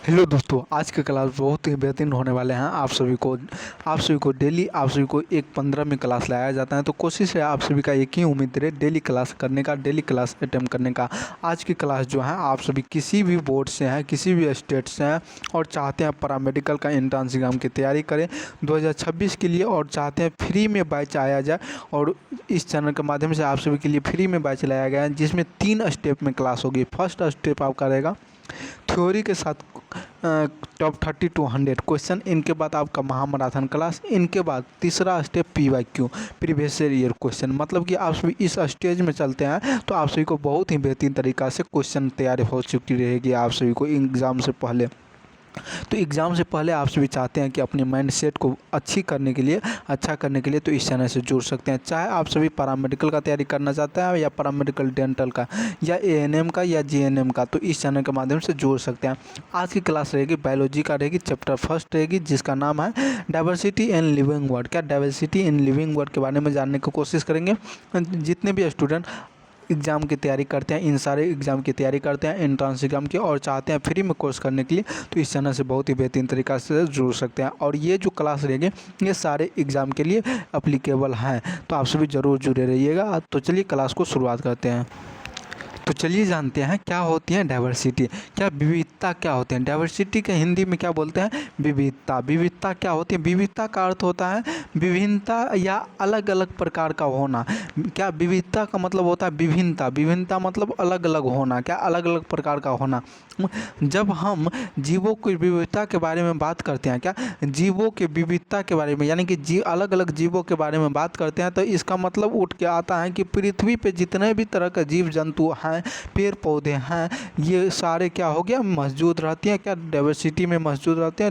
Hello दोस्तों, आज की क्लास बहुत ही बेहतरीन होने वाले हैं। आप सभी को डेली आप सभी को एक 15 में क्लास लाया जाता है, तो कोशिश है आप सभी का एक ही उम्मीद रहे, डेली क्लास करने का, डेली क्लास अटेम्प्ट करने का। आज की क्लास जो है आप सभी किसी भी बोर्ड से हैं, किसी भी स्टेट से हैं और चाहते हैं पैरामेडिकल का एंट्रेंस एग्जाम की तैयारी करें 2026 के लिए, और चाहते हैं फ्री में बैच आया जाए। और इस चैनल के माध्यम से आप सभी के लिए फ्री में बैच लाया गया है, जिसमें 3 स्टेप में क्लास होगी। फर्स्ट स्टेप आपका रहेगा थ्योरी के साथ टॉप 30 to 100 क्वेश्चन, इनके बाद आपका महामैराथन क्लास, इनके बाद तीसरा step PYQ previous year question. मतलब कि आप सभी इस स्टेज में चलते हैं तो आप सभी को बहुत ही बेहतरीन तरीक़ा से क्वेश्चन तैयारी हो चुकी रहेगी आप सभी को एग्ज़ाम से पहले। तो एग्ज़ाम से पहले आप सभी चाहते हैं कि अपने माइंड सेट को अच्छा करने के लिए तो इस चैनल से जुड़ सकते हैं। चाहे आप सभी पैरामेडिकल का तैयारी करना चाहते हैं या पैरामेडिकल डेंटल का या ANM का या GNM का, तो इस चैनल के माध्यम से जुड़ सकते हैं। आज की क्लास रहेगी बायोलॉजी का, रहेगी चैप्टर फर्स्ट रहेगी, जिसका नाम है डाइवर्सिटी इन लिविंग वर्ड। क्या डाइवर्सिटी इन लिविंग वर्ड के बारे में जानने की कोशिश करेंगे। जितने भी स्टूडेंट एग्ज़ाम की तैयारी करते हैं, इन सारे एग्ज़ाम की तैयारी करते हैं एंट्रेंस एग्ज़ाम की, और चाहते हैं फ्री में कोर्स करने के लिए, तो इस चैनल से बहुत ही बेहतरीन तरीक़ा से जुड़ सकते हैं। और ये जो क्लास रहेंगे ये सारे एग्ज़ाम के लिए अप्लीकेबल हैं, तो आप सभी ज़रूर जुड़े रहिएगा। तो चलिए क्लास को शुरुआत करते हैं। तो चलिए जानते हैं क्या होती है डाइवर्सिटी, क्या विविधता क्या होती है। डाइवर्सिटी के हिंदी में क्या बोलते हैं, विविधता। विविधता क्या होती है, विविधता का अर्थ होता है विभिन्नता या अलग अलग प्रकार का होना। क्या विविधता का मतलब होता है विभिन्नता, विभिन्नता मतलब अलग अलग होना, क्या अलग अलग प्रकार का होना। जब हम जीवों की विविधता के बारे में बात करते हैं, क्या जीवों के विविधता के बारे में, यानी कि अलग अलग जीवों के बारे में बात करते हैं, तो इसका मतलब उठ के आता है कि पृथ्वी पे जितने भी तरह के जीव जंतु हैं, पेड़ पौधे हैं, ये सारे क्या हो गया मौजूद रहती हैं। क्या डाइवर्सिटी में मौजूद रहते हैं,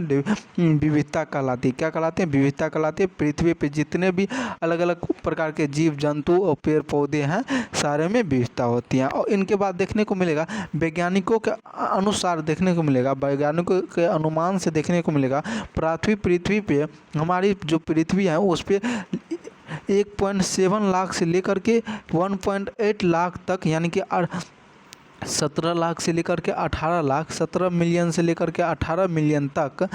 विविधता कहलाती है। क्या कहलाते हैं, विविधता कहलाती है। पृथ्वी पे जितने भी अलग अलग प्रकार के जीव जंतु और पेड़ पौधे हैं, सारे में विविधता होती है। और इनके बाद देखने को मिलेगा, वैज्ञानिकों के अनुसार देखने को मिलेगा, वैज्ञानिकों के अनुमान से देखने को मिलेगा, पृथ्वी पे हमारी जो पृथ्वी है उस पर 1.7 लाख से लेकर के 1.8 लाख तक, यानी कि 17 लाख से लेकर के 18 लाख, 17 मिलियन से लेकर के 18 मिलियन तक,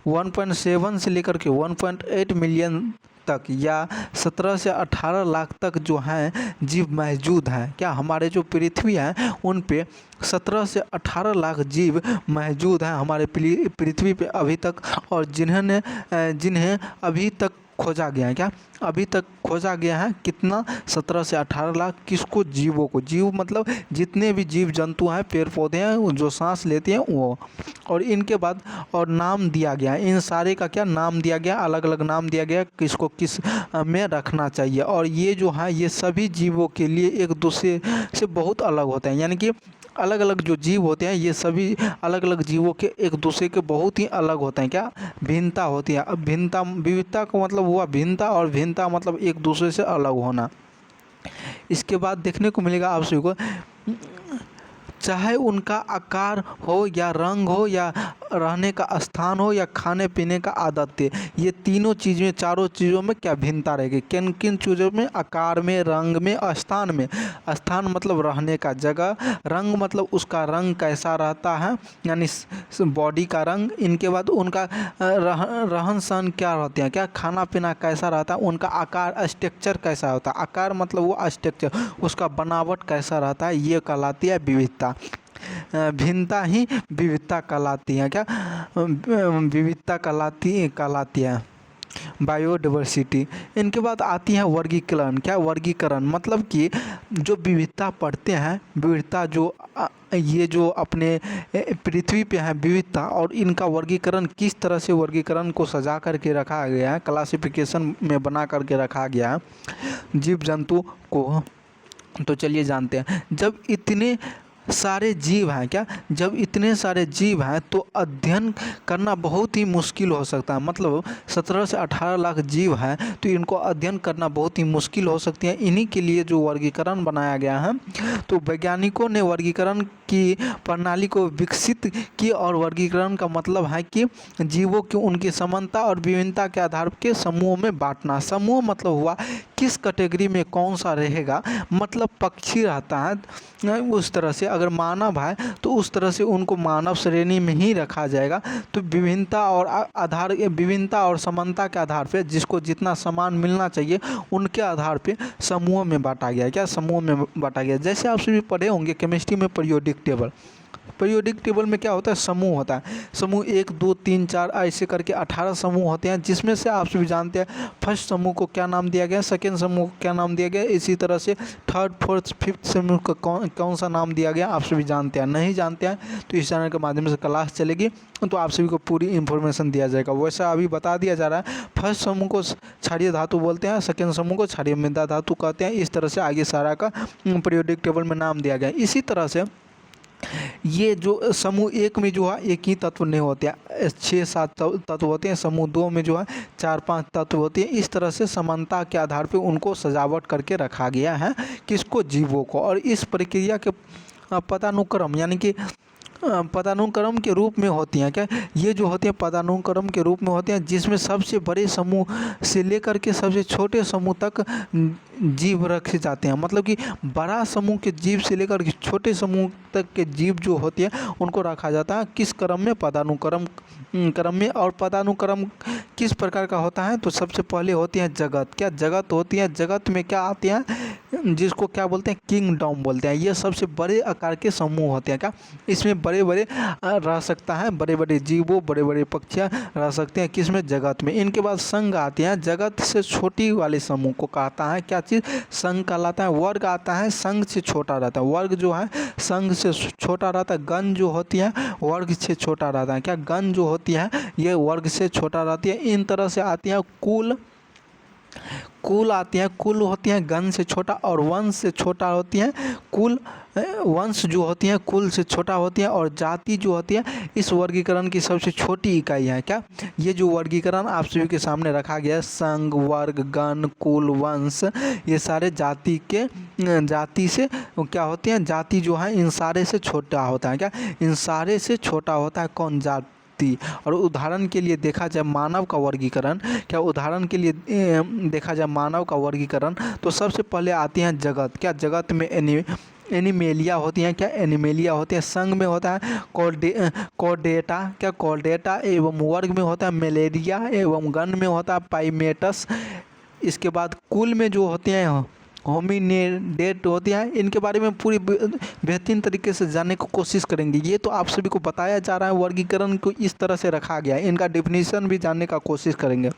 1.7 से लेकर के 1.8 मिलियन तक या 17 से 18 लाख तक जो हैं जीव मौजूद हैं। क्या हमारे जो पृथ्वी है उन पे 17 से 18 लाख जीव मौजूद हैं हमारे पृथ्वी पे अभी तक, और जिन्हें अभी तक खोजा गया है। क्या अभी तक खोजा गया है कितना, 17 से 18 लाख। किसको, जीवों को। जीव मतलब जितने भी जीव जंतु हैं, पेड़ पौधे हैं जो सांस लेते हैं वो। और इनके बाद और नाम दिया गया है, इन सारे का क्या नाम दिया गया, अलग अलग नाम दिया गया किसको किस में रखना चाहिए। और ये जो है ये सभी जीवों के लिए एक दूसरे से बहुत अलग होते हैं, यानी कि अलग अलग जो जीव होते हैं ये सभी अलग अलग जीवों के एक दूसरे के बहुत ही अलग होते हैं। क्या भिन्नता होती है। अब भिन्नता, विविधता का मतलब हुआ भिन्नता, और भिन्नता मतलब एक दूसरे से अलग होना। इसके बाद देखने को मिलेगा आप सभी को, चाहे उनका आकार हो या रंग हो या रहने का स्थान हो या खाने पीने का आदत है, ये तीनों चीज़ें, चारों चीज़ों में क्या भिन्नता रहेगी। किन किन चीज़ों में, आकार में, रंग में, स्थान में। स्थान मतलब रहने का जगह, रंग मतलब उसका रंग कैसा रहता है, यानी बॉडी का रंग। इनके बाद उनका रहन सहन क्या रहते हैं, क्या खाना पीना कैसा रहता है, उनका आकार स्ट्रक्चर कैसा होता है। आकार मतलब वो स्ट्रक्चर, उसका बनावट कैसा रहता है, ये कहलाती है विविधता। भिन्नता ही विविधता कहलाती है। क्या विविधता कहलाती है बायोडाइवर्सिटी। इनके बाद आती है वर्गीकरण। क्या वर्गीकरण मतलब कि जो विविधता पढ़ते हैं, विविधता जो ये जो अपने पृथ्वी पे है विविधता, और इनका वर्गीकरण किस तरह से वर्गीकरण को सजा करके रखा गया है, क्लासिफिकेशन में बना करके रखा गया है जीव जंतु को। तो चलिए जानते हैं, जब इतने सारे जीव हैं, क्या जब इतने सारे जीव हैं तो अध्ययन करना बहुत ही मुश्किल हो सकता है। मतलब 17 से 18 लाख जीव हैं तो इनको अध्ययन करना बहुत ही मुश्किल हो सकती है। इन्हीं के लिए जो वर्गीकरण बनाया गया है, तो वैज्ञानिकों ने वर्गीकरण की प्रणाली को विकसित की और वर्गीकरण का मतलब है कि जीवों की उनकी समानता और विभिन्नता के आधार के समूहों में बांटना। समूह मतलब हुआ किस कैटेगरी में कौन सा रहेगा, मतलब पक्षी रहता है उस तरह से, अगर मानव है तो उस तरह से उनको मानव श्रेणी में ही रखा जाएगा। तो विभिन्नता और समानता के आधार पे जिसको जितना समान मिलना चाहिए उनके आधार पे समूहों में बांटा गया। क्या समूह में बांटा गया? जैसे आप सभी पढ़े होंगे केमिस्ट्री में पीरियोडिक टेबल। पीरियोडिक टेबल में क्या होता है? समूह होता है। समूह 1 2 3 4 ऐसे करके 18 समूह होते हैं, जिसमें से आप सभी जानते हैं फर्स्ट समूह को क्या नाम दिया गया, सेकेंड समूह को क्या नाम दिया गया, इसी तरह से थर्ड फोर्थ फिफ्थ समूह को कौन सा नाम दिया गया आप सभी जानते हैं। नहीं जानते हैं तो इस चैनल के माध्यम से क्लास चलेगी तो आप सभी को पूरी इन्फॉर्मेशन दिया जाएगा। वैसा अभी बता दिया जा रहा है। फर्स्ट समूह को क्षारीय धातु बोलते हैं, सेकेंड समूह को क्षारीय मृदा धातु कहते हैं। इस तरह से आगे सारा का पीरियोडिक टेबल में नाम दिया गया। इसी तरह से ये जो समूह 1 में जो है एक ही तत्व नहीं होते हैं, 6-7 तत्व होते हैं। समूह 2 में जो है 4-5 तत्व होते हैं। इस तरह से समानता के आधार पे उनको सजावट करके रखा गया है, किसको? जीवों को। और इस प्रक्रिया के पदानुक्रम यानी कि पदानुक्रम के रूप में होती हैं। क्या ये जो होती हैं पदानुक्रम के रूप में होते हैं, जिसमें सबसे बड़े समूह से लेकर के सबसे छोटे समूह तक जीव रखे जाते हैं। मतलब कि बड़ा समूह के जीव से लेकर के छोटे समूह तक के जीव जो होते हैं उनको रखा जाता है किस क्रम में? पदानुक्रम क्रम में। और पदानुक्रम किस प्रकार का होता है? तो सबसे पहले होती है जगत। क्या जगत होती है? जगत में क्या आते हैं, जिसको क्या बोलते हैं? किंगडम बोलते हैं। ये सबसे बड़े आकार के समूह होते हैं। क्या इसमें बड़े बड़े रह सकता है, बड़े बड़े जीवों, बड़े बड़े पक्षियाँ रह सकते हैं। किसमें? जगत में। इनके बाद संघ आते हैं। जगत से छोटी वाले समूह को कहता है क्या चीज़? संघ कहलाता है। वर्ग आता है, संघ से छोटा रहता है। वर्ग जो है संघ से छोटा रहता है। गण जो होती है वर्ग से छोटा रहता है। क्या गण जो होती है ये वर्ग से छोटा रहती है। इन तरह से आती है कुल आती है। कुल होती है गण से छोटा, और वंश से छोटा होती है कुल। वंश जो होती है कुल से छोटा होती है। और जाति जो होती है इस वर्गीकरण की सबसे छोटी इकाई है। क्या ये जो वर्गीकरण आप सभी के सामने रखा गया है, संघ, वर्ग, गण, कुल, वंश, ये सारे जाति से क्या होते हैं? जाति जो है इन सारे से छोटा होता है। क्या इन सारे से छोटा होता है कौन? जाति। और उदाहरण के लिए देखा जाए मानव का वर्गीकरण, क्या उदाहरण के लिए देखा जाए मानव का वर्गीकरण तो सबसे पहले आती हैं जगत। क्या जगत में एनिमेलिया होती हैं। क्या एनिमेलिया होती है। संघ में होता है कॉर्डेटा। क्या कॉर्डेटा। एवं वर्ग में होता है मलेरिया। एवं गण में होता है पाइमेटस। इसके बाद कुल में जो होते हैं होमिनिडेट होती है। इनके बारे में पूरी बेहतरीन तरीके से जानने की कोशिश करेंगे। ये तो आप सभी को बताया जा रहा है वर्गीकरण को इस तरह से रखा गया है, इनका डेफिनेशन भी जानने का कोशिश करेंगे।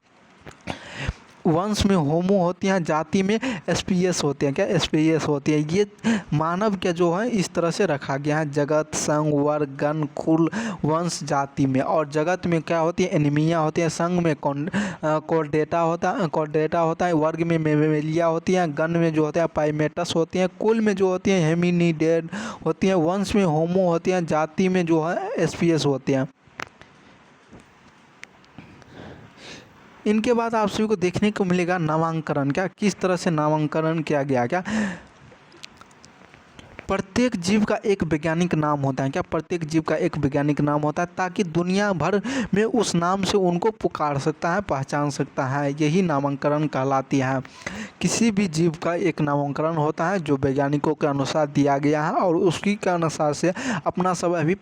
वंश में होमो होती हैं, जाति में एसपीएस होते हैं। क्या एसपीएस होती है। ये मानव के जो है इस तरह से रखा गया है जगत, संघ, वर्ग, गण, कुल, वंश, जाति में। और जगत में क्या होती है? एनीमिया होती है। संघ में कॉर्डेटा होता है। वर्ग में मेमेलिया होती है। गण में जो होता है पाइमेटस होती हैं। कुल में जो होती है हेमिनिडेड होती हैं। वंश में होमो होती हैं। जाति में जो है एसपीएस होते हैं। इनके बाद आप सभी को देखने को मिलेगा नामांकन। क्या किस तरह से नामांकन किया गया? क्या प्रत्येक जीव का एक वैज्ञानिक नाम होता है। क्या प्रत्येक जीव का एक वैज्ञानिक नाम होता है, ताकि दुनिया भर में उस नाम से उनको पुकार सकता है, पहचान सकता है। यही नामांकन कहलाती है। किसी भी जीव का एक नामांकन होता है जो वैज्ञानिकों के अनुसार दिया गया है, और उसी के अनुसार से अपना सब अभी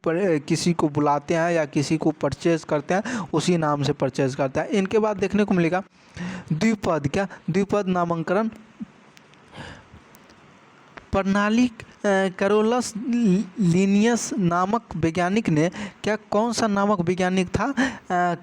किसी को बुलाते हैं या किसी को परचेज करते हैं, उसी नाम से परचेज करते हैं। इनके बाद देखने को मिलेगा द्विपद। क्या द्विपद नामांकन प्रणाली कैरोलस लिनियस नामक वैज्ञानिक ने, क्या कौन सा नामक वैज्ञानिक था?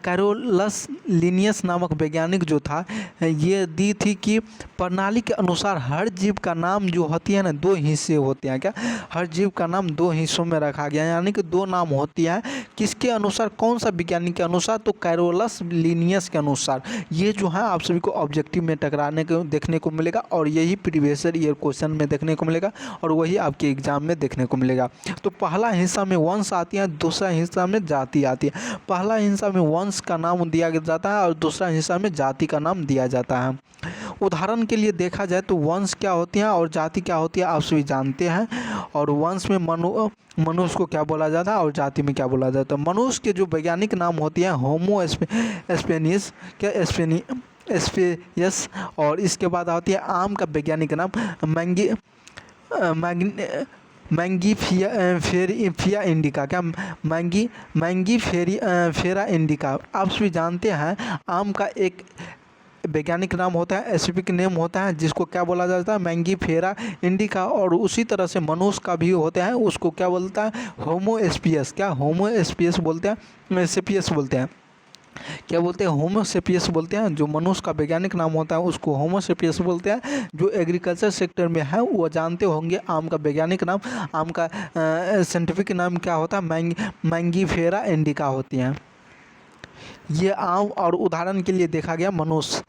कैरोलस लिनियस नामक वैज्ञानिक जो था ये दी थी कि प्रणाली के अनुसार हर जीव का नाम जो होती है ना 2 हिस्से होते हैं। क्या हर जीव का नाम 2 हिस्सों में रखा गया है, यानी कि 2 नाम होती है। किसके अनुसार? कौन सा वैज्ञानिक के अनुसार? तो कैरोलस लिनियस के अनुसार। ये जो है आप सभी को ऑब्जेक्टिव में टकराने को देखने को मिलेगा, और यही प्रीवियस ईयर क्वेश्चन में देखने को मिलेगा, और वही आपके एग्जाम में देखने को मिलेगा। तो पहला हिस्सा में वंश आती है, दूसरा हिस्सा में जाति आती है। पहला हिस्सा में वंश का नाम दिया जाता है और दूसरा हिस्सा में जाति का नाम दिया जाता है। उदाहरण के लिए देखा जाए तो वंश क्या होती है और जाति क्या होती है आप सभी जानते हैं। और वंश में मनुष्य को क्या बोला जाता है और जाति में क्या बोला जाता है। मनुष्य के जो वैज्ञानिक नाम होती हैं होमो स्पेनिस क्या एस्पेयस। और इसके बाद आती है आम का वैज्ञानिक नाम मैंगीफिया इंडिका क्या मैंगीफेरा इंडिका। आप सभी जानते हैं आम का एक वैज्ञानिक नाम होता है स्पेसिफिक नेम होता है जिसको क्या बोला जाता है मैंगीफेरा इंडिका। और उसी तरह से मनुष्य का भी होता है उसको क्या बोलता है होमोस्पियस क्या होमोस्पियस बोलते हैं सेपियस बोलते हैं क्या बोलते हैं होमोसेपियस बोलते हैं। जो मनुष्य का वैज्ञानिक नाम होता है उसको होमोसेपियस बोलते हैं। जो एग्रीकल्चर सेक्टर में है वो जानते होंगे आम का वैज्ञानिक नाम आम का साइंटिफिक नाम क्या होता है मैंगीफेरा इंडिका होती हैं। ये आम और उदाहरण के लिए देखा गया मनुष्य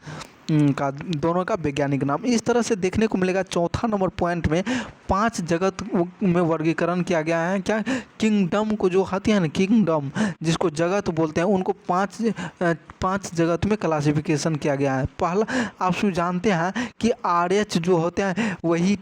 का दोनों का वैज्ञानिक नाम। इस तरह से देखने को मिलेगा चौथा नंबर पॉइंट में 5 जगत में वर्गीकरण किया गया है क्या किंगडम को जो होती है ना किंगडम जिसको जगत बोलते हैं उनको 5 जगत में क्लासिफिकेशन किया गया है। पहला आप सब जानते हैं कि RH जो होते हैं वही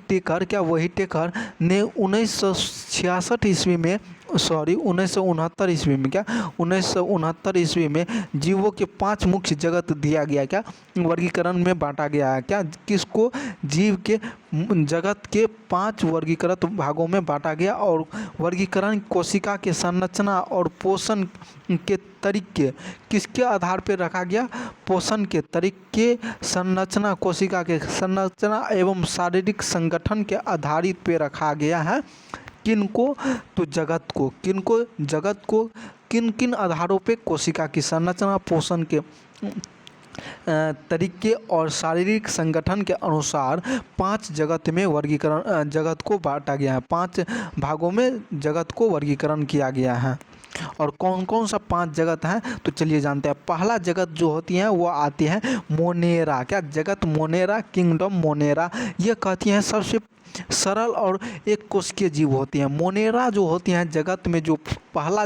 टेकर ने 1966 ईस्वी में 1969 ईस्वी में क्या 1969 ईस्वी में जीवों के 5 मुख्य जगत दिया गया क्या वर्गीकरण में बांटा गया है क्या किसको जीव के जगत के 5 वर्गीकृत भागों में बांटा गया। और वर्गीकरण कोशिका के संरचना और पोषण के तरीके किसके आधार पर रखा गया पोषण के तरीके संरचना कोशिका के संरचना एवं शारीरिक संगठन के आधारित पे रखा गया है। किनको तो जगत को किन किन आधारों पे कोशिका की संरचना पोषण के तरीके और शारीरिक संगठन के अनुसार 5 जगत में वर्गीकरण जगत को बांटा गया है 5 भागों में जगत को वर्गीकरण किया गया है। और कौन कौन सा 5 जगत हैं तो चलिए जानते हैं। पहला जगत जो होती है वो आती है मोनेरा क्या जगत मोनेरा किंगडम मोनेरा। ये कहती हैं सबसे सरल और एक कोशिकीय जीव होती हैं। मोनेरा जो होती हैं जगत में जो पहला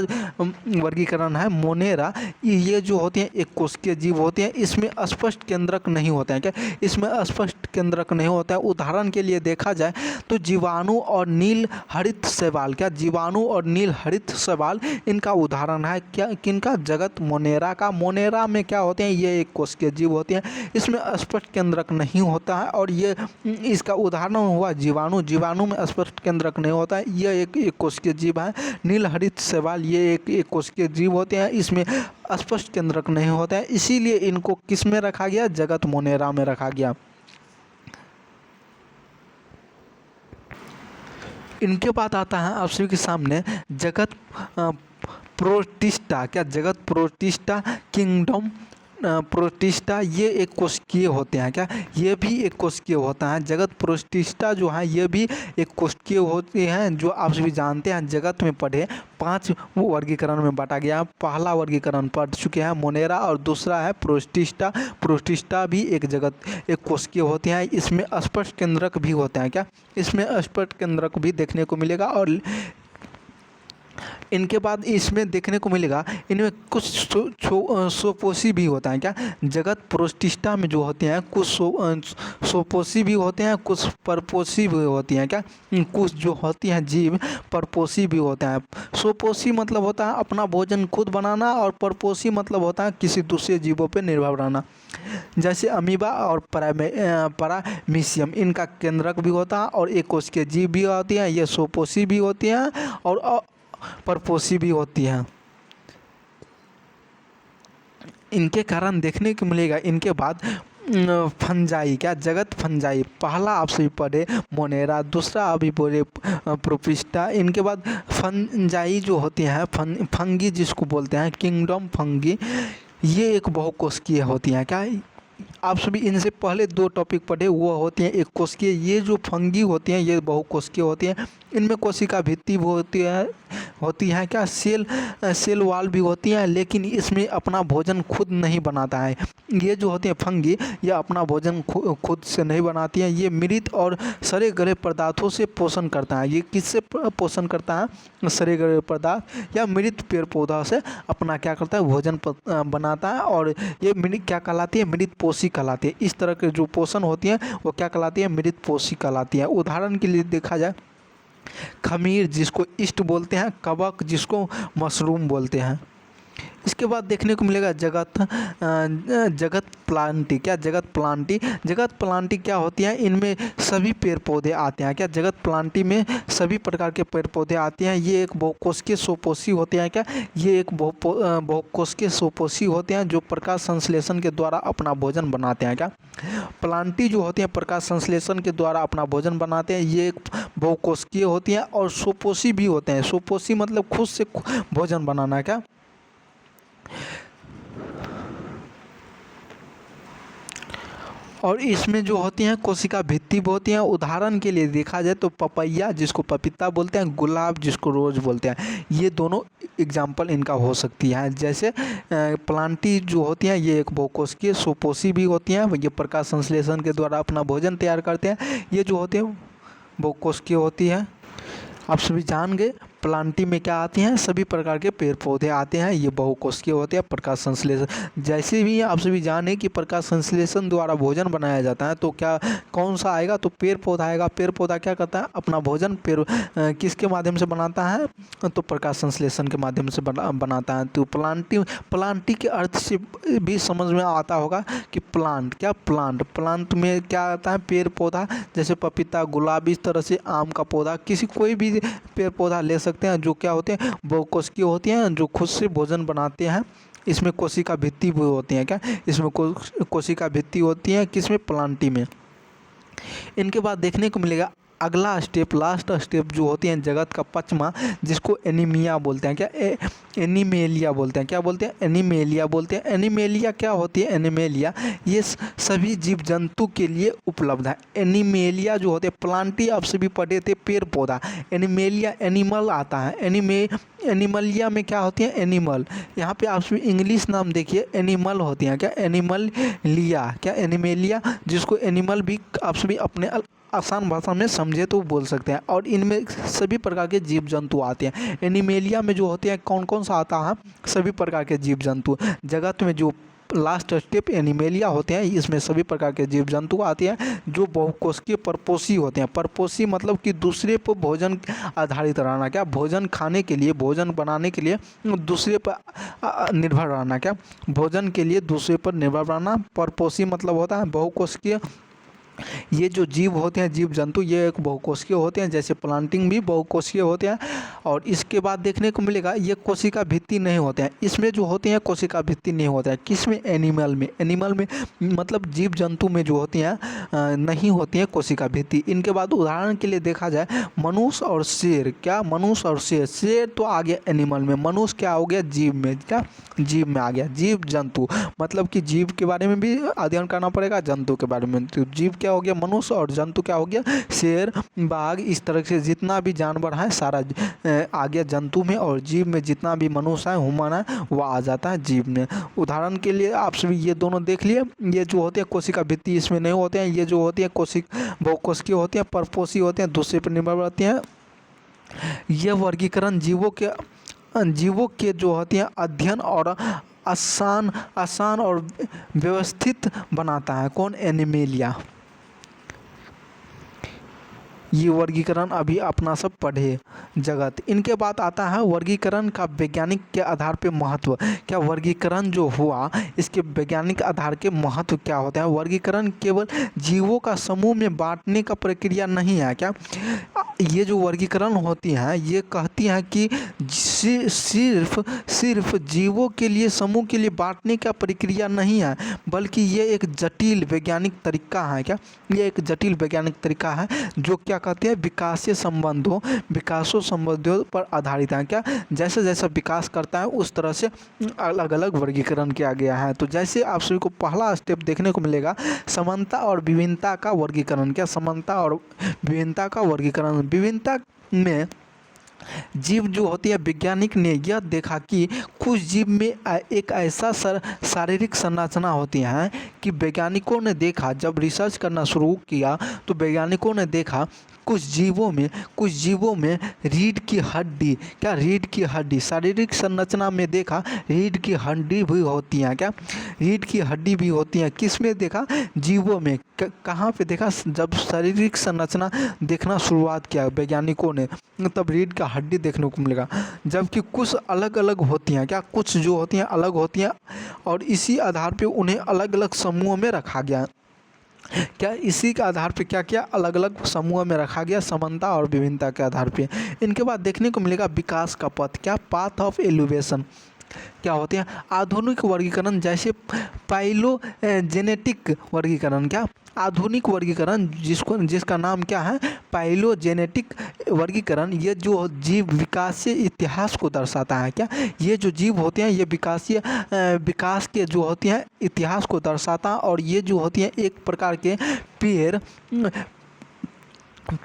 वर्गीकरण है मोनेरा ये जो होती हैं एक कोशिकीय जीव होती हैं। इसमें स्पष्ट केंद्रक नहीं होते हैं क्या इसमें स्पष्ट केंद्रक नहीं होता है। उदाहरण के लिए देखा जाए तो जीवाणु और नील हरित शैवाल क्या जीवाणु और नील हरित शैवाल इनका उदाहरण है क्या किनका जगत मोनेरा का। मोनेरा में क्या होते हैं ये एक कोशिकीय जीव होती हैं इसमें स्पष्ट केंद्रक नहीं होता है। और ये इसका उदाहरण हुआ जीवाणु में स्पष्ट केंद्रक नहीं होता है यह एक कोशिकीय जीव है। नील हरित शैवाल ये एक कोशिकीय जीव होते हैं इसमें स्पष्ट केंद्रक नहीं होता है इसीलिए इनको किस में रखा गया जगत मोनेरा में रखा गया। इनके बाद आता है आप सभी के सामने जगत प्रोटिस्टा क्या जगत प्रोटिस्टा किंगडम प्रोटिस्टा ये एक कोशिकीय होते हैं क्या ये भी एक कोशिकीय होता है। जगत प्रोटिस्टा जो है ये भी एक कोशिकीय होते हैं जो आप सभी जानते हैं जगत में पढ़े 5 वर्गीकरण में बांटा गया। पहला वर्गीकरण पढ़ चुके हैं मोनेरा और दूसरा है प्रोटिस्टा। प्रोटिस्टा भी एक जगत एक कोशिकीय होते हैं इसमें स्पष्ट केंद्रक भी होते हैं क्या इसमें स्पष्ट केंद्रक भी देखने को मिलेगा। और इनके बाद इसमें देखने को मिलेगा इनमें कुछ सोपोसी भी होता है क्या जगत प्रोटिस्टा में जो होते हैं कुछ सोपोसी भी होते हैं कुछ परपोसी भी होती हैं क्या कुछ जो होती हैं जीव परपोसी भी होते हैं। सोपोसी मतलब होता है अपना भोजन खुद बनाना और परपोसी मतलब होता है किसी दूसरे जीवों पर निर्भर रहना जैसे अमीबा और पैरामीशियम इनका केंद्रक भी होता है और एक कोशिकीय जीव भी होती है ये सोपोसी भी होती हैं और परपोसी भी होती हैं। इनके कारण देखने को मिलेगा इनके बाद फंजाई क्या जगत फंजाई पहला आप सभी पढ़े मोनेरा दूसरा अभी बोले प्रोटिस्टा। इनके बाद फंजाई जो होती हैं फंगी जिसको बोलते हैं किंगडम फंगी ये एक बहुकोशिकीय होती हैं क्या आप सभी इनसे पहले 2 टॉपिक पढ़े वो होती हैं एक कोशिकीय। ये जो फंगी होती हैं ये बहुकोशिकीय होती हैं इनमें कोशिका भित्ति भी होती हैं क्या, सेल वॉल भी होती हैं, लेकिन इसमें अपना भोजन खुद नहीं बनाता है। ये जो होती है फंगी, ये अपना भोजन खुद से नहीं बनाती हैं। ये मृत और सड़े गले पदार्थों से पोषण करता है। ये किससे पोषण करता है, सड़े गले पदार्थ या मृत पेड़ पौधा से अपना क्या करता है, भोजन बनाता है। और ये मृत क्या कहलाती है, मृत पोषी कहलाती है। इस तरह के जो पोषण होती है वो क्या कहलाती है, मृत पोषी कहलाती है। उदाहरण के लिए देखा जाए, खमीर जिसको ईस्ट बोलते हैं, कवक जिसको मशरूम बोलते हैं। इसके बाद देखने को मिलेगा जगत प्लांटी। क्या जगत प्लांटी क्या होती है, इनमें सभी पेड़ पौधे आते हैं। क्या जगत प्लांटी में सभी प्रकार के पेड़ पौधे आते हैं। ये एक बहुकोशिकीय सोपोषी होते हैं। क्या ये एक बहुकोशिकीय सोपोषी होते हैं जो प्रकाश संश्लेषण के द्वारा अपना भोजन बनाते हैं। क्या प्लांटी जो होते हैं प्रकाश संश्लेषण के द्वारा अपना भोजन बनाते हैं। ये एक बहुकोशिकीय होती हैं और सोपोषी भी होते हैं। सोपोषी मतलब खुद से भोजन बनाना। क्या और इसमें जो होती हैं कोशिका भित्ति होती हैं। उदाहरण के लिए देखा जाए तो पपैया जिसको पपीता बोलते हैं, गुलाब जिसको रोज बोलते हैं, ये दोनों एग्जाम्पल इनका हो सकती है। जैसे प्लांटी जो होती हैं ये एक बहुकोशिकीय सोपोषी भी होती हैं। ये प्रकाश संश्लेषण के द्वारा अपना भोजन तैयार करते हैं। ये जो होते हैं बहुकोशिकीय होती है। आप सभी जान गए प्लांटी में क्या आते हैं, सभी प्रकार के पेड़ पौधे आते हैं। ये बहुकोशिकीय होते हैं। प्रकाश संश्लेषण जैसे भी आप सभी जाने कि प्रकाश संश्लेषण द्वारा भोजन बनाया जाता है, तो क्या कौन सा आएगा, तो पेड़ पौधा आएगा। पेड़ पौधा क्या करता है, अपना भोजन किसके माध्यम से बनाता है, तो प्रकाश संश्लेषण के माध्यम से बनाता है। तो प्लांटी के अर्थ से भी समझ में आता होगा कि प्लांट क्या प्लांट में क्या आता है, पेड़ पौधा। जैसे पपीता, गुलाब, इस तरह से आम का पौधा, कोई भी पेड़ पौधा ले सकते हैं जो क्या होते हैं बहुकोशिकीय होती हैं, जो खुद से भोजन बनाते हैं। इसमें कोशिका भित्ति भी होती है। क्या इसमें कोशिका भित्ति होती है, किसमें, प्लांटी में। इनके बाद देखने को मिलेगा अगला स्टेप, लास्ट स्टेप जो होती है जगत का पचमा, जिसको एनीमिया बोलते हैं। क्या एनीमेलिया बोलते हैं। क्या बोलते हैं, एनीमेलिया बोलते हैं। एनीमेलिया क्या होती है, एनीमेलिया ये सभी जीव जंतु के लिए उपलब्ध है। एनीमेलिया जो होते हैं, प्लांटी आप सभी पढ़े थे पेड़ पौधा, एनीमेलिया एनिमल आता है। एनिमलिया में क्या होती है, एनिमल। यहाँ पे आप सभी इंग्लिश नाम देखिए, एनिमल होती हैं। क्या एनिमल लिया, क्या एनिमेलिया, जिसको एनिमल भी आप सभी अपने आसान भाषा में समझे तो बोल सकते हैं। और इनमें सभी प्रकार के जीव जंतु आते हैं। एनिमेलिया में जो होते हैं कौन कौन सा आता है, सभी प्रकार के जीव जंतु। जगत में जो लास्ट स्टेप एनिमेलिया होते हैं, इसमें सभी प्रकार के जीव जंतु आते हैं जो बहुकोशिकीय परपोषी होते हैं। परपोषी मतलब कि दूसरे पर भोजन आधारित रहना। क्या भोजन खाने के लिए, भोजन बनाने के लिए दूसरे पर निर्भर रहना। क्या भोजन के लिए दूसरे पर निर्भर रहना। परपोषी मतलब होता है बहुकोशिकीय। ये जो जीव होते हैं, जीव जंतु, ये एक बहुकोशिकीय होते हैं। जैसे प्लांटिंग भी बहुकोशिकीय होते हैं। और इसके बाद देखने को मिलेगा ये कोशिका भित्ति नहीं होते हैं। इसमें जो होते हैं कोशिका भित्ति नहीं होता है। किसमें, एनिमल में। एनिमल में मतलब जीव जंतु में जो होती हैं नहीं होती हैं कोशिका भित्ति। इनके बाद उदाहरण के लिए देखा जाए मनुष्य और शेर। क्या मनुष्य और शेर, शेर तो आ गया एनिमल में, मनुष्य क्या हो गया, जीव में। क्या जीव में आ गया, जीव जंतु मतलब कि जीव के बारे में भी अध्ययन करना पड़ेगा, जंतु के बारे में। तो जीव क्या हो गया, मनुष्य, और जंतु क्या हो गया, शेर, बाघ, इस तरह से जितना भी जानवर है सारा आ गया जंतु में। और जीव में जितना भी मनुष्य है, ह्यूमन है, वह आ जाता है जीव में। उदाहरण के लिए आप सभी ये दोनों देख लिए। ये जो होते हैं कोशिका भित्ति इसमें नहीं होते हैं। ये जो होती है बहुकोशिकीय होती हैं, परपोषी होते हैं, दूसरे पर निर्भर रहती हैं। ये वर्गीकरण जीवों के जो होती हैं अध्ययन और आसान और व्यवस्थित बनाता है। कौन, एनिमेलिया। ये वर्गीकरण अभी अपना सब पढ़े जगत। इनके बाद आता है वर्गीकरण का वैज्ञानिक के आधार पे महत्व। क्या वर्गीकरण जो हुआ इसके वैज्ञानिक आधार के महत्व क्या होते हैं। वर्गीकरण केवल जीवों का समूह में बांटने का प्रक्रिया नहीं है। क्या ये जो वर्गीकरण होती हैं ये कहती हैं कि सिर्फ जीवों के लिए, समूह के लिए बांटने का प्रक्रिया नहीं है, बल्कि ये एक जटिल वैज्ञानिक तरीका है। क्या ये एक जटिल वैज्ञानिक तरीका है जो क्या कहते हैं, विकासीय संबंधों पर आधारित है। क्या जैसे जैसा विकास करता है उस तरह से अलग अलग वर्गीकरण किया गया है। तो जैसे आप सभी को पहला स्टेप देखने को मिलेगा समानता और विभिन्नता का वर्गीकरण। क्या समानता और विभिन्नता का वर्गीकरण, विभिन्नता में जीव जो होती है, वैज्ञानिक ने यह देखा कि कुछ जीव में एक ऐसा शारीरिक संरचना होती है कि वैज्ञानिकों ने देखा, जब रिसर्च करना शुरू किया तो वैज्ञानिकों ने देखा कुछ जीवों में रीढ़ की हड्डी, क्या रीढ़ की हड्डी शारीरिक संरचना में देखा, रीढ़ की हड्डी भी होती हैं, क्या रीढ़ की हड्डी भी होती हैं। किस में देखा? जीवों में। कहाँ पे देखा? जब शारीरिक संरचना देखना शुरुआत किया वैज्ञानिकों ने, तब रीढ़ का हड्डी देखने को मिलेगा। जबकि कुछ अलग अलग होती हैं, क्या कुछ जो होती हैं अलग होती हैं, और इसी आधार पे उन्हें अलग अलग समूहों में रखा गया। क्या इसी के आधार पे क्या किया? अलग अलग समूह में रखा गया, समानता और विभिन्नता के आधार पे। इनके बाद देखने को मिलेगा विकास का पथ, क्या पाथ ऑफ एलिवेशन क्या होते हैं? आधुनिक वर्गीकरण, जैसे पाइलोजेनेटिक वर्गीकरण, क्या आधुनिक वर्गीकरण जिसका नाम क्या है? पाइलोजेनेटिक वर्गीकरण। ये जो जीव विकासीय इतिहास को दर्शाता है, क्या ये जो जीव होते हैं ये विकासीय विकास के जो होती हैं इतिहास को दर्शाता है। और ये जो होती हैं एक प्रकार के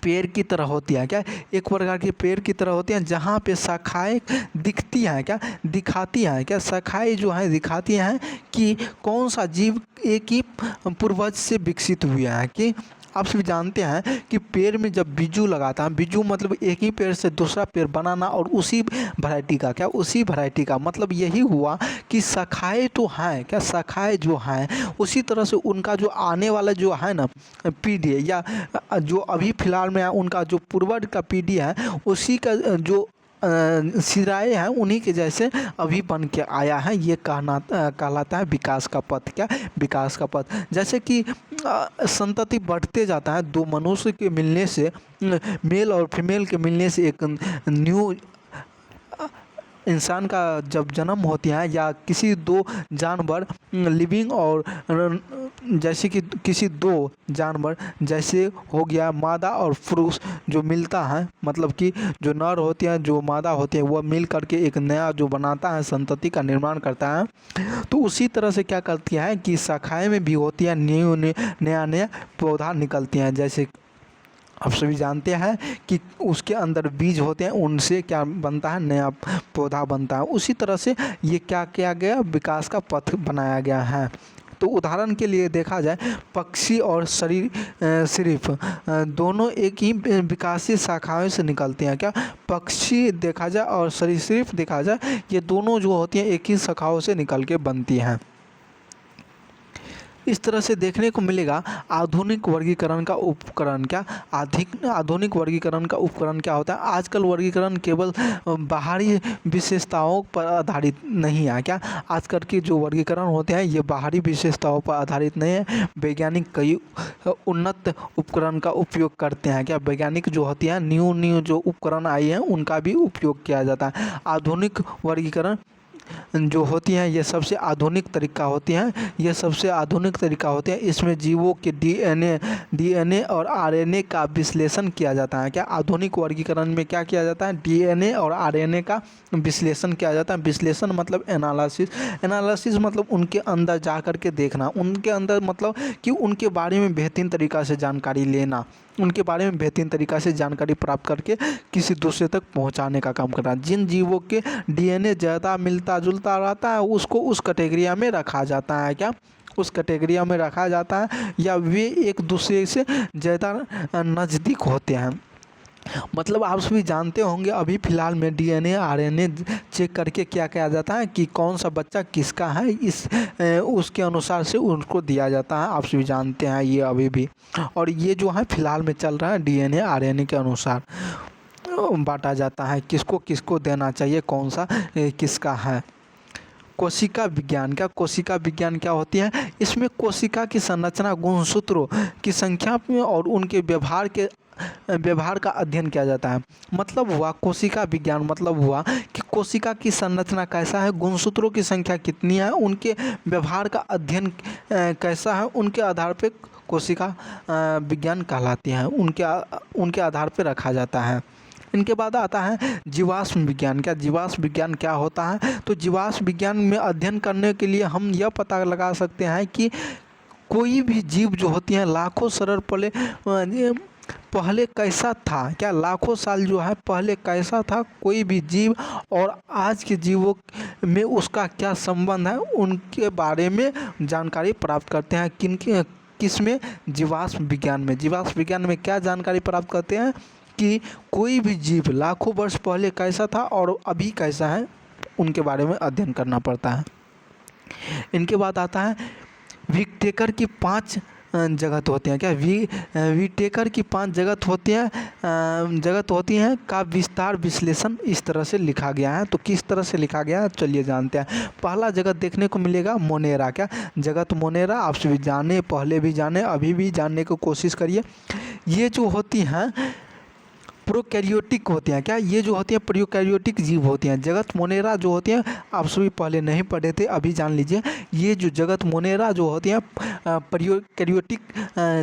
पेड़ की तरह होती है, क्या एक प्रकार के पेड़ की तरह होती हैं, जहाँ पे शाखाएं दिखती हैं, क्या दिखाती हैं, क्या शाखाएं जो है दिखाती हैं कि कौन सा जीव एक ही पूर्वज से विकसित हुआ है। कि आप सभी जानते हैं कि पेड़ में जब बीजू लगाता है, बीजू मतलब एक ही पेड़ से दूसरा पेड़ बनाना, और उसी वैरायटी का, क्या उसी वैरायटी का मतलब यही हुआ कि शाखाएं तो हैं, क्या शाखाएं जो हैं उसी तरह से उनका जो आने वाला जो है ना पीढ़ी, या जो अभी फिलहाल में उनका जो पूर्वज का पीढ़ी है उसी का जो सिराए हैं उन्हीं के जैसे अभी बन के आया है। ये कहलाता है विकास का पथ, क्या विकास का पथ। जैसे कि संतति बढ़ते जाता है, दो मनुष्य के मिलने से, मेल और फीमेल के मिलने से एक न्यू इंसान का जब जन्म होती है, या किसी दो जानवर लिविंग और जैसे कि किसी दो जानवर जैसे हो गया मादा और पुरुष जो मिलता है, मतलब कि जो नर होते हैं जो मादा होते हैं वह मिल करके एक नया जो बनाता है संतति का निर्माण करता है। तो उसी तरह से क्या करती है कि शाखाएं में भी होती है, नया पौधा निकलती हैं। जैसे आप सभी जानते हैं कि उसके अंदर बीज होते हैं, उनसे क्या बनता है? नया पौधा बनता है। उसी तरह से ये क्या किया गया? विकास का पथ बनाया गया है। तो उदाहरण के लिए देखा जाए, पक्षी और सरीसृप दोनों एक ही विकासीय शाखाओं से निकलते हैं, क्या पक्षी देखा जाए और सरीसृप देखा जाए, ये दोनों जो होती हैं एक ही शाखाओं से निकल के बनती हैं। इस तरह से देखने को मिलेगा आधुनिक वर्गीकरण का उपकरण, क्या आधुनिक वर्गीकरण का उपकरण क्या होता है? आजकल वर्गीकरण केवल बाहरी विशेषताओं पर आधारित नहीं है, क्या आजकल के जो वर्गीकरण होते हैं ये बाहरी विशेषताओं पर आधारित नहीं है। वैज्ञानिक कई उन्नत उपकरण का उपयोग करते हैं, क्या वैज्ञानिक जो होती हैं न्यू जो उपकरण आई हैं उनका भी उपयोग किया जाता है। आधुनिक वर्गीकरण जो होती हैं ये सबसे आधुनिक तरीका होती हैं, ये सबसे आधुनिक तरीका होते हैं। इसमें जीवों के डीएनए और आरएनए का विश्लेषण किया जाता है, क्या आधुनिक वर्गीकरण में क्या किया जाता है? डीएनए और आरएनए का विश्लेषण किया जाता है। विश्लेषण मतलब एनालिसिस मतलब उनके अंदर जा कर के देखना, उनके अंदर मतलब कि उनके बारे में बेहतरीन तरीक़ा से जानकारी लेना, उनके बारे में बेहतरीन तरीक़ा से जानकारी प्राप्त करके किसी दूसरे तक पहुंचाने का काम करना। जिन जीवों के डीएनए ज़्यादा मिलता जुलता रहता है उसको उस कैटेगरी में रखा जाता है, क्या उस कैटेगरी में रखा जाता है, या वे एक दूसरे से ज़्यादा नज़दीक होते हैं। मतलब आप सभी जानते होंगे अभी फ़िलहाल में डीएनए आरएनए चेक करके क्या किया जाता है कि कौन सा बच्चा किसका है, उसके अनुसार से उनको दिया जाता है। आप सभी जानते हैं ये अभी भी, और ये जो है फ़िलहाल में चल रहा है डीएनए आरएनए के अनुसार बांटा जाता है किसको किसको देना चाहिए, कौन सा किसका है। कोशिका विज्ञान, क्या कोशिका विज्ञान क्या होती है? इसमें कोशिका की संरचना, गुणसूत्रों की संख्या और उनके व्यवहार का अध्ययन किया जाता है। मतलब हुआ कोशिका विज्ञान मतलब हुआ कि कोशिका की संरचना कैसा है, गुणसूत्रों की संख्या कितनी है, उनके व्यवहार का अध्ययन कैसा है, उनके आधार पे कोशिका विज्ञान कहलाती है, उनके आधार पे रखा जाता है। इनके बाद आता है जीवाश्म विज्ञान। क्या जीवाश्म विज्ञान क्या होता है? तो जीवाश्म विज्ञान में अध्ययन करने के लिए हम यह पता लगा सकते हैं कि कोई भी जीव जो होती हैं लाखों पहले कैसा था, क्या लाखों साल जो है पहले कैसा था कोई भी जीव और आज के जीवों में उसका क्या संबंध है, उनके बारे में जानकारी प्राप्त करते हैं। किस में? जीवाश्म विज्ञान में। जीवाश्म विज्ञान में क्या जानकारी प्राप्त करते हैं कि कोई भी जीव लाखों वर्ष पहले कैसा था और अभी कैसा है, उनके बारे में अध्ययन करना पड़ता है। इनके बाद आता है विटेकर की 5 जगत होते हैं। क्या विटेकर की 5 जगत होती हैं का विस्तार विश्लेषण इस तरह से लिखा गया है। तो किस तरह से लिखा गया है, चलिए जानते हैं। पहला जगत देखने को मिलेगा मोनेरा। क्या जगत मोनेरा, आप सभी जाने, पहले भी जाने, अभी भी जानने की कोशिश करिए। ये जो होती हैं प्रोकैरियोटिक होती हैं। क्या ये जो होती हैं प्रोकैरियोटिक जीव होती हैं। जगत मोनेरा जो होती हैं आप सभी पहले नहीं पढ़े थे, अभी जान लीजिए। ये जो जगत मोनेरा जो होती हैं प्रोकैरियोटिक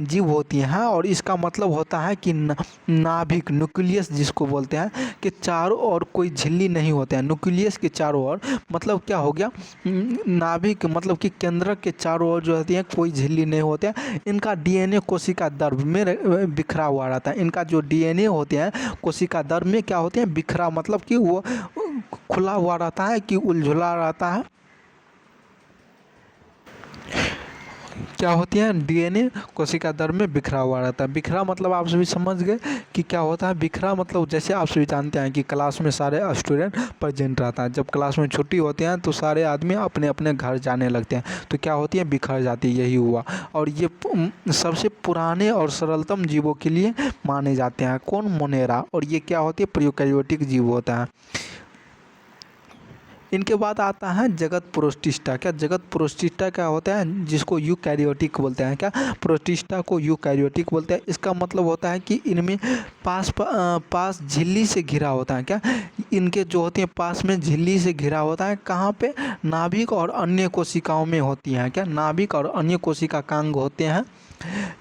जीव होती हैं और इसका मतलब होता है कि नाभिक, न्यूक्लियस जिसको बोलते हैं, कि चारों ओर कोई झिल्ली नहीं होते हैं। न्यूक्लियस के चारों ओर मतलब क्या हो गया, नाभिक मतलब कि केंद्रक के चारों ओर जो होती हैं कोई झिल्ली नहीं होते हैं। इनका डीएनए कोशिका द्रव में बिखरा हुआ रहता है। इनका जो डीएनए होते हैं कोशिका द्रव में क्या होते हैं, बिखरा, मतलब कि वो खुला हुआ रहता है कि उलझुला रहता है। क्या होती है, डीएनए कोशिका द्रव में बिखरा हुआ रहता है। बिखरा मतलब आप सभी समझ गए कि क्या होता है। बिखरा मतलब जैसे आप सभी जानते हैं कि क्लास में सारे स्टूडेंट प्रेजेंट रहता है। जब क्लास में छुट्टी होती है तो सारे आदमी अपने अपने घर जाने लगते हैं, तो क्या होती है, बिखर जाती है। यही हुआ। और ये सबसे पुराने और सरलतम जीवों के लिए माने जाते हैं। कौन? मोनेरा। और ये क्या होती है, प्रोकैरियोटिक जीव होता है। इनके बाद आता है जगत प्रोटिस्टा। क्या जगत प्रोटिस्टा क्या होता है, जिसको यूकैरियोटिक बोलते हैं। क्या प्रोटिस्टा को यूकैरियोटिक बोलते हैं। इसका मतलब होता है कि इनमें पास झिल्ली से घिरा होता है। क्या इनके जो होती हैं पास में झिल्ली से घिरा होता है। कहाँ पे? नाभिक और अन्य कोशिकाओं में होती हैं। क्या नाभिक और अन्य कोशिकांग होते हैं।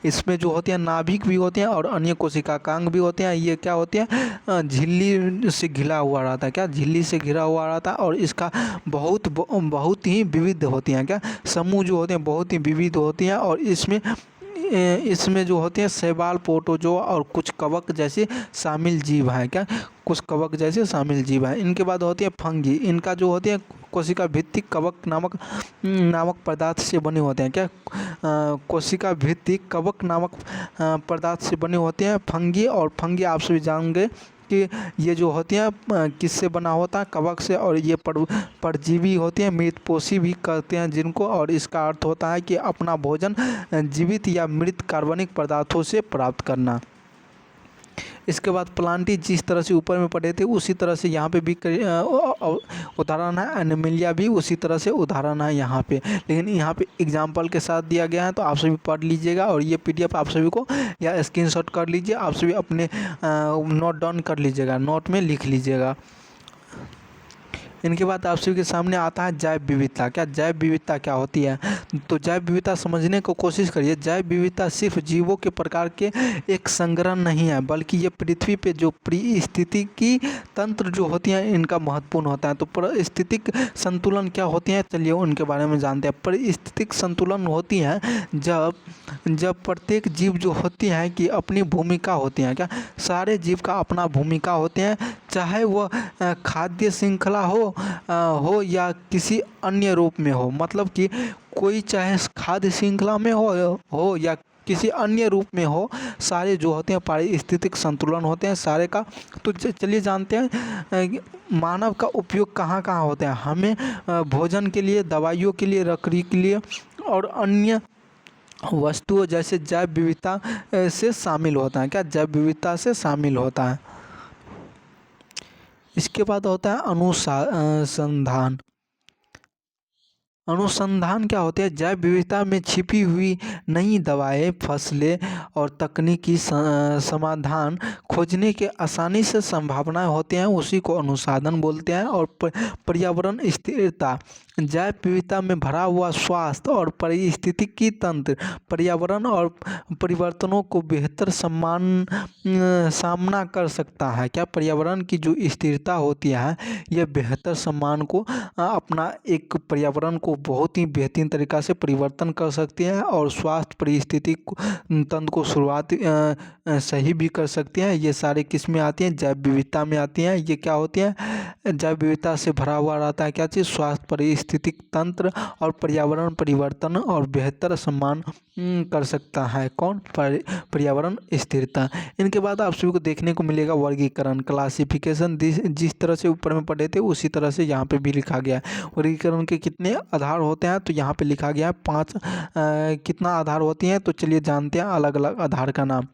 इसमें जो होते हैं नाभिक भी होते हैं और अन्य कोशिकांग भी होते हैं। ये क्या होते हैं, झिल्ली से घिरा हुआ रहता है। क्या झिल्ली से घिरा हुआ रहता है और इसका बहुत ही विविध होती हैं। क्या समूह जो होते हैं बहुत ही विविध होती हैं और इसमें जो होते हैं शैवाल, प्रोटोजोआ और कुछ कवक जैसे शामिल जीव हैं। क्या कुछ कवक जैसे शामिल जीव हैं। इनके बाद होती है फंगी। इनका जो होते हैं कोशिका भित्तिक कवक नामक पदार्थ से बने होते हैं। क्या कोशिका भित्तिक कवक नामक पदार्थ से बने होते हैं फंगी। और फंगी आप सभी जानेंगे कि ये जो होती हैं किससे बना होता है, कवक से। और ये परजीवी होते हैं, मृतपोषी भी कहते हैं जिनको। और इसका अर्थ होता है कि अपना भोजन जीवित या मृत कार्बनिक पदार्थों से प्राप्त करना। इसके बाद प्लांटी जिस तरह से ऊपर में पढ़े थे उसी तरह से यहाँ पे भी उदाहरण है। एनिमिलिया भी उसी तरह से उदाहरण है यहाँ पे, लेकिन यहाँ पे एग्जाम्पल के साथ दिया गया है। तो आप सभी पढ़ लीजिएगा और ये पीडीएफ आप सभी को या स्क्रीनशॉट कर लीजिए, आप सभी अपने नोट डाउन कर लीजिएगा, नोट में लिख लीजिएगा। इनके बाद आप सभी के सामने आता है जैव विविधता। क्या जैव विविधता क्या होती है, तो जैव विविधता समझने को कोशिश करिए। जैव विविधता सिर्फ जीवों के प्रकार के एक संग्रह नहीं है, बल्कि ये पृथ्वी पे जो पारिस्थितिकी तंत्र जो होती हैं इनका महत्वपूर्ण होता है। तो पारिस्थितिक संतुलन क्या होती हैं, चलिए उनके बारे में जानते हैं। पारिस्थितिक संतुलन होती हैं जब प्रत्येक जीव जो होती हैं कि अपनी भूमिका होती हैं। क्या सारे जीव का अपना भूमिका होते हैं, चाहे वह खाद्य श्रृंखला हो या किसी अन्य रूप में हो। मतलब कि कोई चाहे खाद्य श्रृंखला में हो या किसी अन्य रूप में हो, सारे जो होते हैं पारिस्थितिक संतुलन होते हैं सारे का। तो चलिए जानते हैं मानव का उपयोग कहाँ कहाँ होता है। हमें भोजन के लिए, दवाइयों के लिए, लकड़ी के लिए और अन्य वस्तुओं जैसे जैव विविधता से शामिल होता है। क्या जैव विविधता से शामिल होता है। इसके बाद होता है अनुसंधान। अनुसंधान क्या होते हैं, जैव विविधता में छिपी हुई नई दवाएं, फसलें और तकनीकी समाधान खोजने के आसानी से संभावनाएं होते हैं, उसी को अनुसंधान बोलते हैं। और पर्यावरण स्थिरता, जैव विविधता में भरा हुआ स्वास्थ्य और पारिस्थितिकी तंत्र पर्यावरण और परिवर्तनों को बेहतर सामना कर सकता है। क्या पर्यावरण की जो स्थिरता होती है यह बेहतर सम्मान को अपना एक पर्यावरण को बहुत ही बेहतरीन तरीक़ा से परिवर्तन कर सकती है और स्वास्थ्य परिस्थिति तंत्र को शुरुआत सही भी कर सकती हैं। ये सारे किस में आती हैं? जैव विविधता में आती हैं। ये क्या होती हैं? जैव विविधता से भरा हुआ रहता है क्या चीज़? स्वास्थ्य पारिस्थितिक तंत्र और पर्यावरण परिवर्तन और बेहतर सम्मान कर सकता है। कौन? पर्यावरण स्थिरता। इनके बाद आप सभी को देखने को मिलेगा वर्गीकरण, क्लासिफिकेशन। जिस तरह से ऊपर में पढ़े थे उसी तरह से यहाँ पे भी लिखा गया है। वर्गीकरण के कितने आधार होते हैं? तो यहाँ पे लिखा गया है 5 कितना आधार होती हैं? तो चलिए जानते हैं अलग अलग आधार का नाम।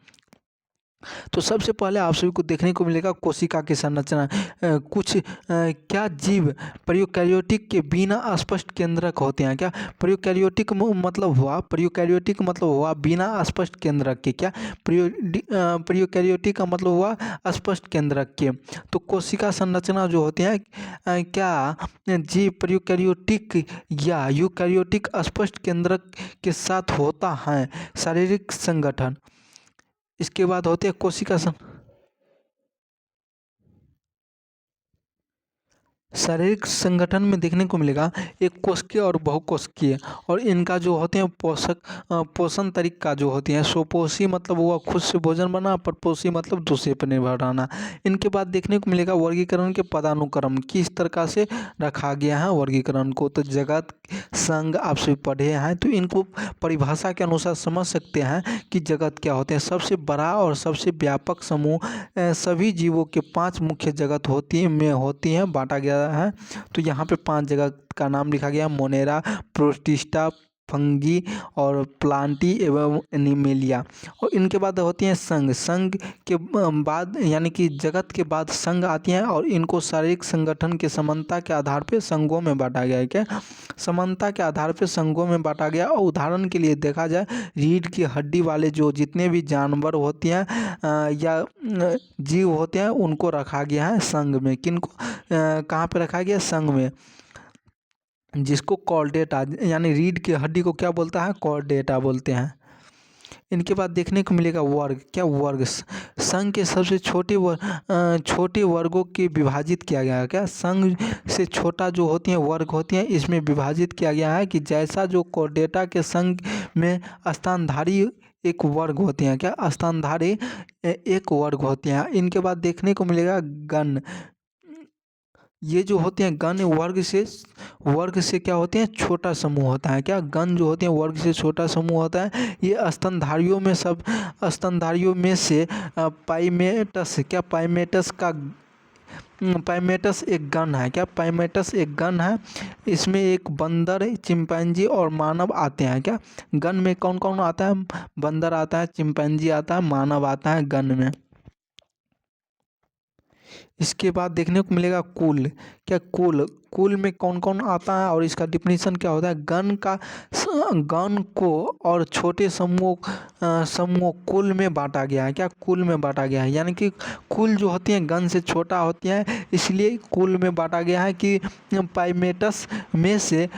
तो सबसे पहले आप सभी को देखने को मिलेगा कोशिका की संरचना। क्या जीव प्रोकैरियोटिक के बिना स्पष्ट केंद्रक होते हैं? क्या प्रोकैरियोटिक मतलब हुआ बिना स्पष्ट केंद्रक के। क्या प्रोकैरियोटिक का मतलब हुआ स्पष्ट केंद्रक के। तो कोशिका संरचना जो होती है क्या जीव प्रोकैरियोटिक या यूकैरियोटिक स्पष्ट केंद्रक के साथ होता है? शारीरिक संगठन। इसके बाद होते हैं कोशिका शारीरिक संगठन में देखने को मिलेगा एक कोशिकीय और बहुकोशिकीय, और इनका जो होते हैं पोषण तरीका जो होती है स्वपोषी मतलब हुआ खुद से भोजन बना, परपोषी मतलब दूसरे पर निर्भर रहना। इनके बाद देखने को मिलेगा वर्गीकरण के पदानुक्रम किस तरह से रखा गया है वर्गीकरण को। तो जगत संघ आप सभी पढ़े हैं, तो इनको परिभाषा के अनुसार समझ सकते हैं कि जगत क्या होते हैं। सबसे बड़ा और सबसे व्यापक समूह सभी जीवों के 5 मुख्य जगत होती हैं बांटा गया है। तो यहाँ पे 5 जगह का नाम लिखा गया: मोनेरा, प्रोटिस्टा, फंगी और प्लांटी एवं एनिमेलिया। और इनके बाद होती हैं संघ के बाद यानी कि जगत के बाद संघ आती हैं, और इनको शारीरिक संगठन के समानता के आधार पे संघों में बांटा गया है। क्या? समानता के आधार पे संघों में बांटा गया। और उदाहरण के लिए देखा जाए रीढ़ की हड्डी वाले जो जितने भी जानवर होते हैं या जीव होते हैं उनको रखा गया है संघ में। किनको कहाँ पे रखा गया? संघ में, जिसको कॉर्डेटा यानी रीढ़ की हड्डी को क्या बोलता है? कॉर्डेटा बोलते हैं। इनके बाद देखने को मिलेगा वर्ग। क्या? वर्ग संघ के सबसे छोटे वर्गों के विभाजित किया गया है। क्या? संघ से छोटा जो होती हैं वर्ग होती हैं इसमें विभाजित किया गया है कि जैसा जो कॉर्डेटा के संघ में स्तनधारी एक वर्ग होते हैं। क्या? स्तनधारी एक वर्ग होते हैं। इनके बाद देखने को मिलेगा गण। ये जो होते हैं गण वर्ग से क्या होते हैं? छोटा समूह होता है। क्या? गण जो होते हैं वर्ग से छोटा समूह होता है। ये स्तनधारियों में से प्राइमेट्स। क्या? प्राइमेट्स एक गण है। क्या? प्राइमेट्स एक गण है। इसमें एक बंदर, चिंपैंजी और मानव आते हैं। क्या? गण में कौन कौन आता है? बंदर आता है, चिंपैंजी आता है, मानव आता है गण में। इसके बाद देखने को मिलेगा कुल। क्या? कुल में कौन कौन आता है और इसका डिफिनीशन क्या होता है? गण को और छोटे समूह कुल में बांटा गया है। क्या? कुल में बांटा गया है, यानी कि कुल जो होती हैं गण से छोटा होती हैं, इसलिए कुल में बांटा गया है कि प्राइमेट्स में से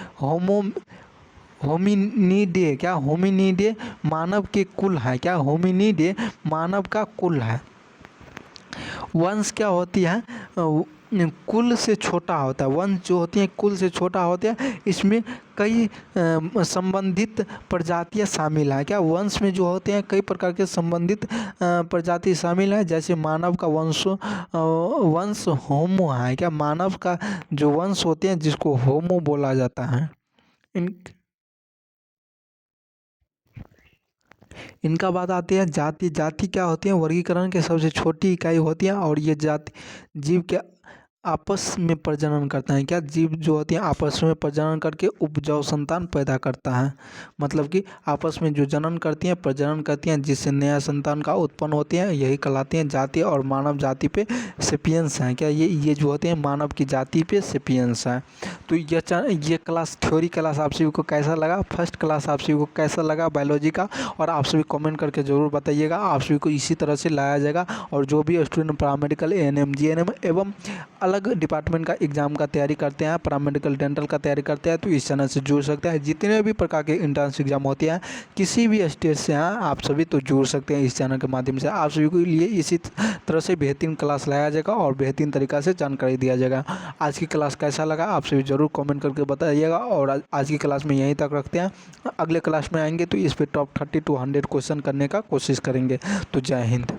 होमिनिडे। क्या? होमिनिडे मानव के कुल है। क्या? होमिनिडे मानव का कुल है। वंश क्या होती है? कुल से छोटा होता है। वंश जो होती है कुल से छोटा होता है। इसमें कई संबंधित प्रजातियां शामिल हैं। क्या? वंश में जो होते हैं कई प्रकार के संबंधित प्रजाति शामिल है। जैसे मानव का वंश होमो है। क्या? मानव का जो वंश होते हैं जिसको होमो बोला जाता है। इनका बात आती है जाति क्या होती है? वर्गीकरण के सबसे छोटी इकाई होती है, और ये जाति जीव के आपस में प्रजनन करता है। क्या? जीव जो होती हैं आपस में प्रजनन करके उपजाऊ संतान पैदा करता है। मतलब कि आपस में जो प्रजनन करती हैं जिससे नया संतान का उत्पन्न होते हैं, यही कहलाती हैं जाति। और मानव जाति पे सेपियंस हैं। क्या? ये जो होते हैं मानव की जाति पे सेपियंस हैं। तो ये क्लास थ्योरी क्लास आप सभी को कैसा लगा? फर्स्ट क्लास आप सभी को कैसा लगा बायोलॉजी का? और आप सभी कमेंट करके ज़रूर बताइएगा। आप सभी को इसी तरह से लाया जाएगा, और जो भी स्टूडेंट पैरामेडिकल, ANM, GNM एवं अलग डिपार्टमेंट का एग्ज़ाम का तैयारी करते हैं, पैरामेडिकल डेंटल का तैयारी करते हैं, तो इस चैनल से जुड़ सकते हैं। जितने भी प्रकार के एंट्रेंस एग्जाम होते हैं किसी भी स्टेट से हैं आप सभी तो जुड़ सकते हैं इस चैनल के माध्यम से। आप सभी के लिए इसी तरह से बेहतरीन क्लास लाया जाएगा और बेहतरीन तरीक़ा से जानकारी दिया जाएगा। आज की क्लास कैसा लगा आप सभी ज़रूर कमेंट करके बताइएगा। और आज की क्लास में यहीं तक रखते हैं, अगले क्लास में आएंगे तो इस पर टॉप 30 to 100 क्वेश्चन करने का कोशिश करेंगे। तो जय हिंद।